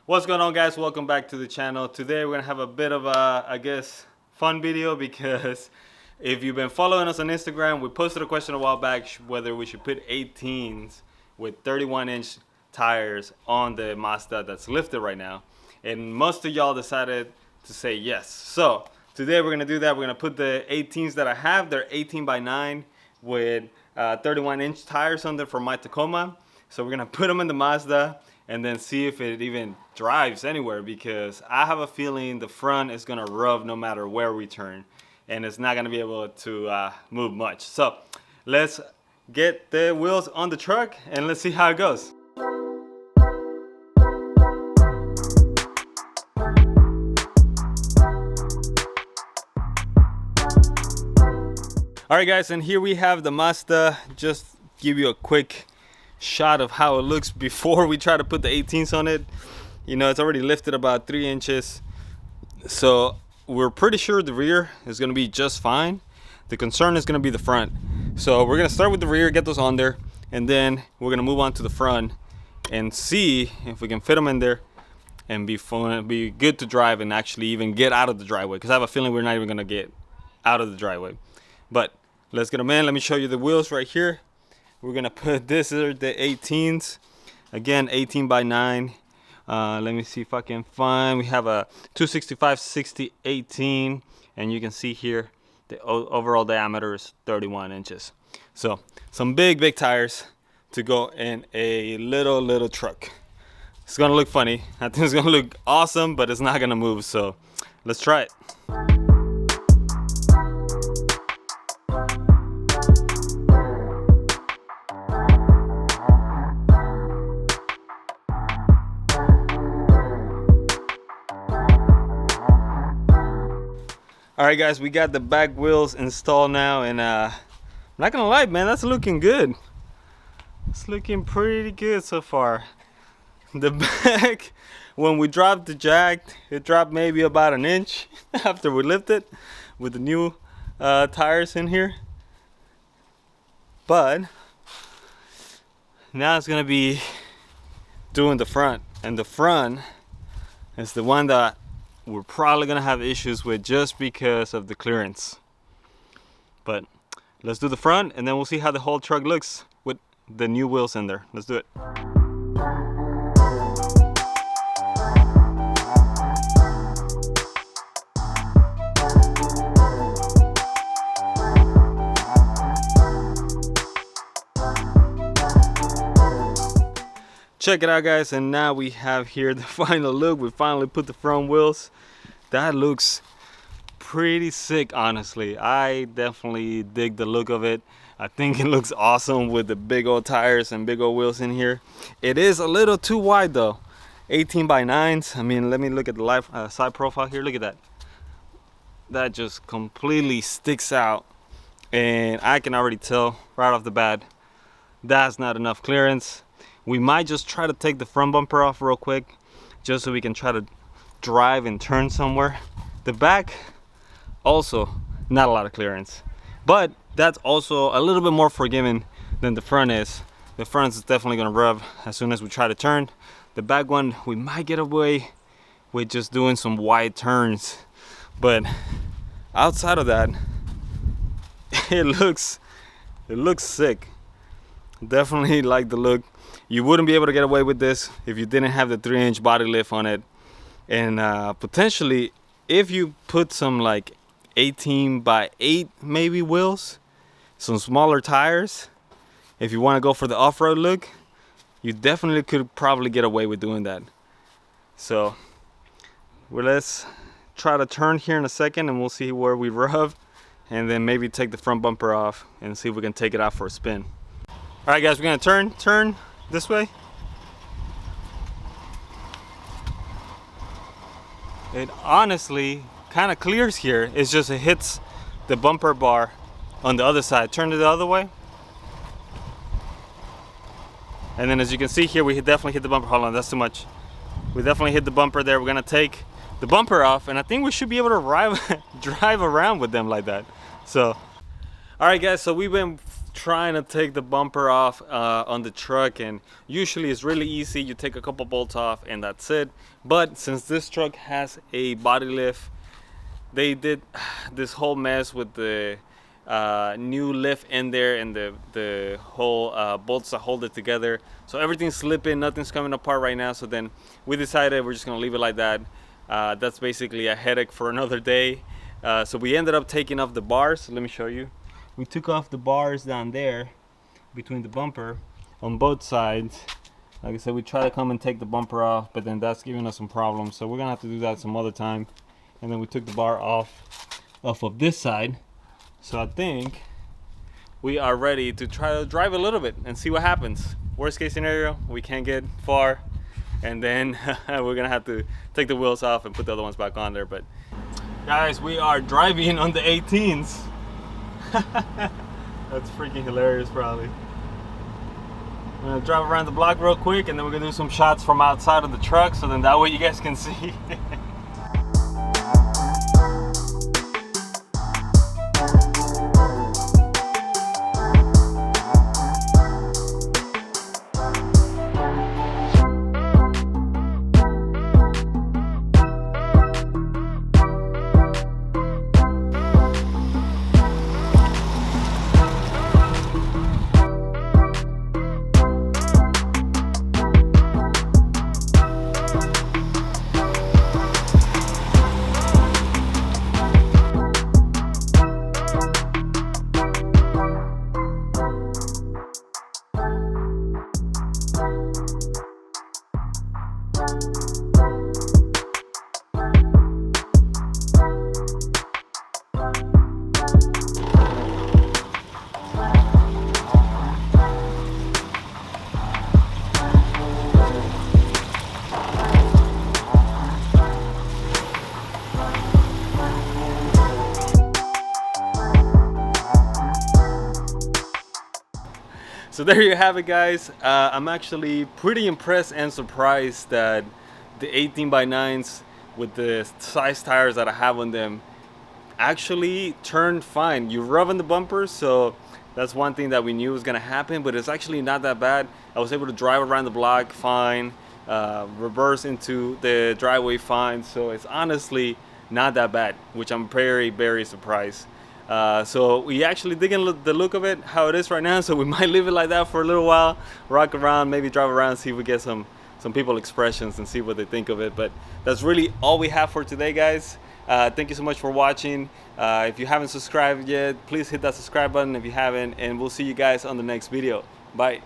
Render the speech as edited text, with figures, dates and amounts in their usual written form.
What's going on, guys? Welcome back to the channel. Today we're gonna have a bit of a, I guess, fun video, because if you've been following us on Instagram, we posted a question a while back whether we should put 18s with 31-inch tires on the Mazda that's lifted right now, and most of y'all decided to say yes. So today we're gonna do that. We're gonna put the 18s that I have. They're 18x9 with 31-inch tires on them for my Tacoma. So we're gonna put them in the Mazda and then see if it even drives anywhere, because I have a feeling the front is gonna rub no matter where we turn, and it's not gonna be able to move much. So let's get the wheels on the truck and let's see how it goes. All right, guys, and here we have the Mazda. Just give you a quick shot of how it looks before we try to put the 18s on it. You know, it's already lifted about 3 inches, so we're pretty sure the rear is going to be just fine. The concern is going to be the front, so we're going to start with the rear, get those on there, and then we're going to move on to the front and see if we can fit them in there and be fun, be good to drive, and actually even get out of the driveway, because I have a feeling we're not even going to get out of the driveway. But let's get them in. Let me show you the wheels right here. We're gonna put, this are the 18s, again 18x9. Let me see if I can find, we have a 265/60/18, and you can see here the overall diameter is 31 inches. So some big tires to go in a little truck. It's gonna look funny. I think it's gonna look awesome, but it's not gonna move, so let's try it. All right, guys, we got the back wheels installed now, and I'm not gonna lie, man, that's looking good. It's looking pretty good so far. The back, when we dropped the jack, it dropped maybe about an inch after we lifted with the new tires in here. But now it's gonna be doing the front, and the front is the one that we're probably gonna have issues with just because of the clearance. But let's do the front, and then we'll see how the whole truck looks with the new wheels in there. Let's do it. Check it out, guys, and now we have here the final look. We finally put the front wheels. That looks pretty sick, honestly. I definitely dig the look of it. I think it looks awesome with the big old tires and big old wheels in here. It is a little too wide though. 18x9s. I mean, let me look at the side profile here. Look at that. That just completely sticks out, and I can already tell right off the bat that's not enough clearance. We might just try to take the front bumper off real quick, just so we can try to drive and turn somewhere. The back, also not a lot of clearance, but that's also a little bit more forgiving than the front is. The front is definitely gonna rev as soon as we try to turn. The back one, we might get away with just doing some wide turns, but outside of that, it looks sick. Definitely like the look. You wouldn't be able to get away with this if you didn't have the 3-inch body lift on it. And potentially, if you put some like 18x8 maybe wheels, some smaller tires, if you want to go for the off-road look, you definitely could probably get away with doing that. So well, let's try to turn here in a second, and we'll see where we rev, and then maybe take the front bumper off and see if we can take it out for a spin. All right, guys, we're gonna turn this way. It honestly kind of clears here. It's just it hits the bumper bar on the other side. Turn it the other way, and then as you can see here, we definitely hit the bumper. Hold on, that's too much. We definitely hit the bumper there. We're gonna take the bumper off, and I think we should be able to drive around with them like that. So all right, guys, so we've been trying to take the bumper off on the truck, and usually it's really easy. You take a couple bolts off and that's it. But since this truck has a body lift, they did this whole mess with the new lift in there and the whole bolts that hold it together. So everything's slipping, nothing's coming apart right now. So then we decided we're just gonna leave it like that. That's basically a headache for another day. So we ended up taking off the bars. Let me show you. We took off the bars down there between the bumper on both sides. Like I said, we try to come and take the bumper off, but then that's giving us some problems. So we're gonna have to do that some other time. And then we took the bar off of this side. So I think we are ready to try to drive a little bit and see what happens. Worst case scenario, we can't get far, and then we're gonna have to take the wheels off and put the other ones back on there. But guys, we are driving on the 18s. That's freaking hilarious, probably. I'm gonna drive around the block real quick, and then we're gonna do some shots from outside of the truck, so then that way you guys can see. So there you have it, guys. I'm actually pretty impressed and surprised that the 18x9s with the size tires that I have on them actually turned fine. You rub on the bumpers, so that's one thing that we knew was gonna happen, but it's actually not that bad. I was able to drive around the block fine, reverse into the driveway fine, so it's honestly not that bad, which I'm very, very surprised. So we actually digging the look of it, how it is right now, so we might leave it like that for a little while, rock around, maybe drive around, see if we get some people expressions and see what they think of it. But that's really all we have for today, guys. Thank you so much for watching. If you haven't subscribed yet, please hit that subscribe button if you haven't, and we'll see you guys on the next video. Bye.